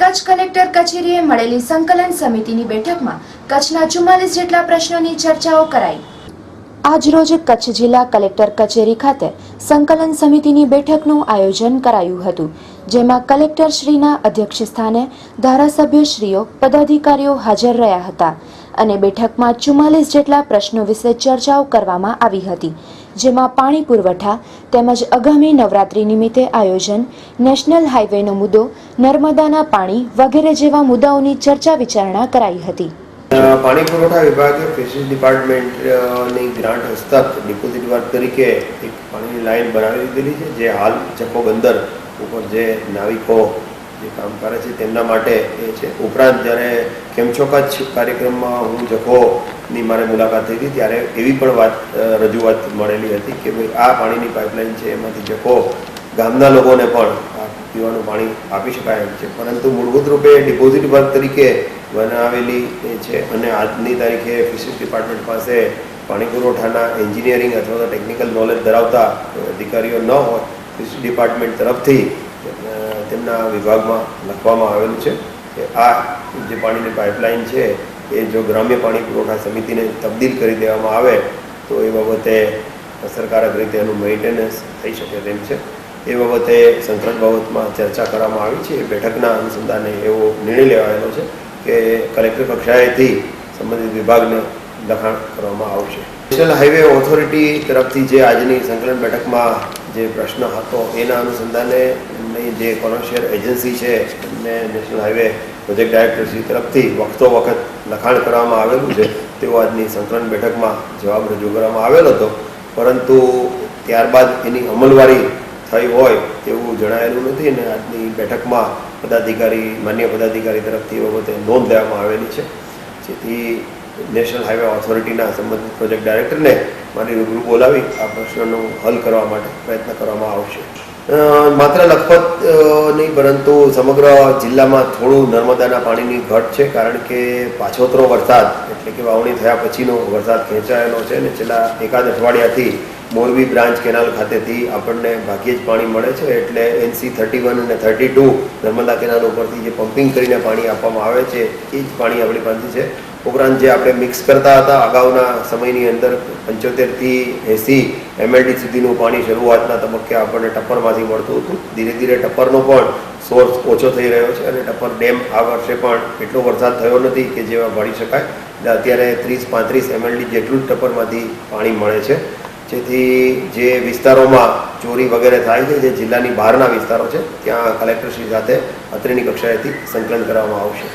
Kutch collector કચેરીએ મળેલી સંકલન સમિતિની બેઠકમાં કચ્છના 44 જેટલા પ્રશ્નોની ચર્ચાઓ કરાઈ। આજરોજ કચ્છ જિલ્લા કલેક્ટર કચેરી ખાતે સંકલન સમિતિની બેઠકનું આયોજન કરાયું હતું, જેમાં કલેક્ટર શ્રીના અધ્યક્ષસ્થાને ધારાસભ્યશ્રીઓ, પદાધિકારીઓ હાજર રહ્યા હતા અને બેઠકમાં 44 જેટલા પ્રશ્નો વિશે ચર્ચાઓ કરવામાં આવી હતી, જેમાં પાણી પુરવઠા તેમજ આગામી નવરાત્રી નિમિત્તે આયોજન, નેશનલ હાઈવેનો મુદ્દો, નર્મદાના પાણી વગેરે જેવા મુદ્દાઓની ચર્ચા વિચારણા કરાઈ હતી। પાણી પુરવઠા વિભાગે ફિશરીઝ ડિપાર્ટમેન્ટની ગ્રાન્ટ હસ્તક ડિપોઝિટ વર્ક તરીકે એક પાણીની લાઈન બનાવી દીધેલી છે, જે હાલ જખો બંદર ઉપર જે નાવિકો જે કામ કરે છે તેમના માટે એ છે। ઉપરાંત જ્યારે કેમછો કચ્છ કાર્યક્રમમાં હું જખોની મારે મુલાકાત થઈ હતી ત્યારે એવી પણ રજૂઆત મળેલી હતી કે ભાઈ આ પાણીની પાઇપલાઇન છે એમાંથી જખો ગામના લોકોને પણ પીવાનું પાણી આપી શકાય એમ છે, પરંતુ મૂળભૂત રૂપે ડિપોઝિટ વર્ક તરીકે બનાવેલી છે અને આજની તારીખે ફિશરીઝ ડિપાર્ટમેન્ટ પાસે પાણી પુરવઠાના એન્જિનિયરિંગ અથવા તો ટેકનિકલ નોલેજ ધરાવતા અધિકારીઓ ન હોય, ફિશરીઝ ડિપાર્ટમેન્ટ તરફથી તેમના વિભાગમાં લખવામાં આવેલું છે કે આ જે પાણીની પાઇપલાઇન છે એ જો ગ્રામ્ય પાણી પુરવઠા સમિતિને તબદીલ કરી દેવામાં આવે તો એ બાબતે અસરકારક રીતે એનું મેન્ટેનન્સ થઈ શકે તેમ છે। એ બાબતે સંકલન બાબતમાં ચર્ચા કરવામાં આવી છે। બેઠકના અનુસંધાને એવો નિર્ણય લેવાયેલો છે કે કલેક્ટર કક્ષાએથી સંબંધિત વિભાગને લખાણ કરવામાં આવશે। નેશનલ હાઈવે ઓથોરિટી તરફથી જે આજની સંકલન બેઠકમાં જે પ્રશ્ન હતો એના અનુસંધાને એમની જે કોમર્શિયલ એજન્સી છે એમને નેશનલ હાઈવે પ્રોજેક્ટ ડાયરેક્ટરશ્રી તરફથી વખતો વખત લખાણ કરવામાં આવેલું છે, તેઓ આજની સંકલન બેઠકમાં જવાબ રજૂ કરવામાં આવેલો હતો, પરંતુ ત્યારબાદ એની અમલવારી થઈ હોય તેવું જણાયેલું નથી અને આજની બેઠકમાં માન્ય પદાધિકારી તરફથી એ બાબતે નોંધ લેવામાં આવેલી છે, જેથી નેશનલ હાઈવે ઓથોરિટીના સંબંધિત પ્રોજેક્ટ ડાયરેક્ટરને મારી રૂબરૂ બોલાવી આ પ્રશ્નનો હલ કરવા માટે પ્રયત્ન કરવામાં આવશે। માત્ર લખપત નહીં પરંતુ સમગ્ર જિલ્લામાં થોડું નર્મદાના પાણીની ઘટ છે, કારણ કે પાછોતરો વરસાદ એટલે કે વાવણી થયા પછીનો વરસાદ ખેંચાયેલો છે અને છેલ્લા એકાદ અઠવાડિયાથી મોરબી બ્રાન્ચ કેનાલ ખાતેથી આપણને ભાગ્યે જ પાણી મળે છે, એટલે NC-31 અને 32 નર્મદા કેનાલ ઉપરથી જે પમ્પિંગ કરીને પાણી આપવામાં આવે છે એ જ પાણી આપણી પાસે છે। ઉપરાંત જે આપણે મિક્સ કરતા હતા અગાઉના સમયની અંદર 75 થી 80 MLD સુધીનું પાણી શરૂઆતના તબક્કે આપણને ટપ્પરમાંથી મળતું હતું, ધીરે ધીરે ટપ્પરનો પણ સોર્સ ઓછો થઈ રહ્યો છે અને ટપ્પર ડેમ આ વર્ષે પણ એટલો વરસાદ થયો નથી કે જેવા ભરી શકાય, એટલે અત્યારે 30-35 MLD જેટલું જ ટપ્પરમાંથી પાણી મળે છે, જેથી જે વિસ્તારોમાં ચોરી વગેરે થાય છે, જે જિલ્લાની બહારના વિસ્તારો છે, ત્યાં કલેક્ટરશ્રી સાથે અત્રેની કક્ષાએથી સંકલન કરવામાં આવશે।